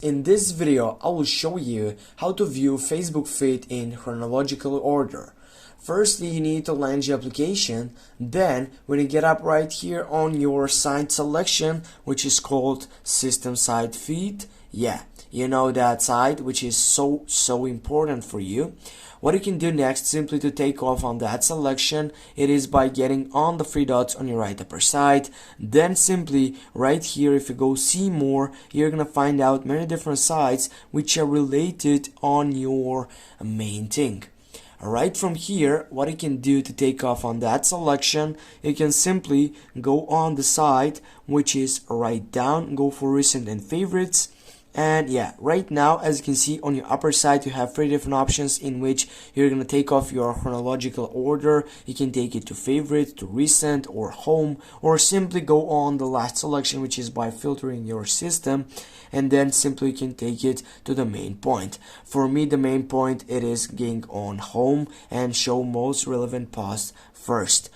In this video, I will show you how to view Facebook feed in chronological order. Firstly, you need to launch your application. Then, when you get up right here on your site selection, which is called System Site Feed, you know that site, which is so important for you. What you can do next, simply to take off on that selection, it is by getting on the three dots on your right upper side. Then simply right here, if you go see more, you're gonna find out many different sites which are related on your main thing. Alright, from here, what you can do to take off on that selection, you can simply go on the site, which is right down, go for recent and favorites. And right now, as you can see on your upper side, you have three different options in which you're going to take off your chronological order. You can take it to favorite, to recent, or home, or simply go on the last selection, which is by filtering your system, and then simply you can take it to the main point. For me, the main point, it is getting on home and show most relevant posts first.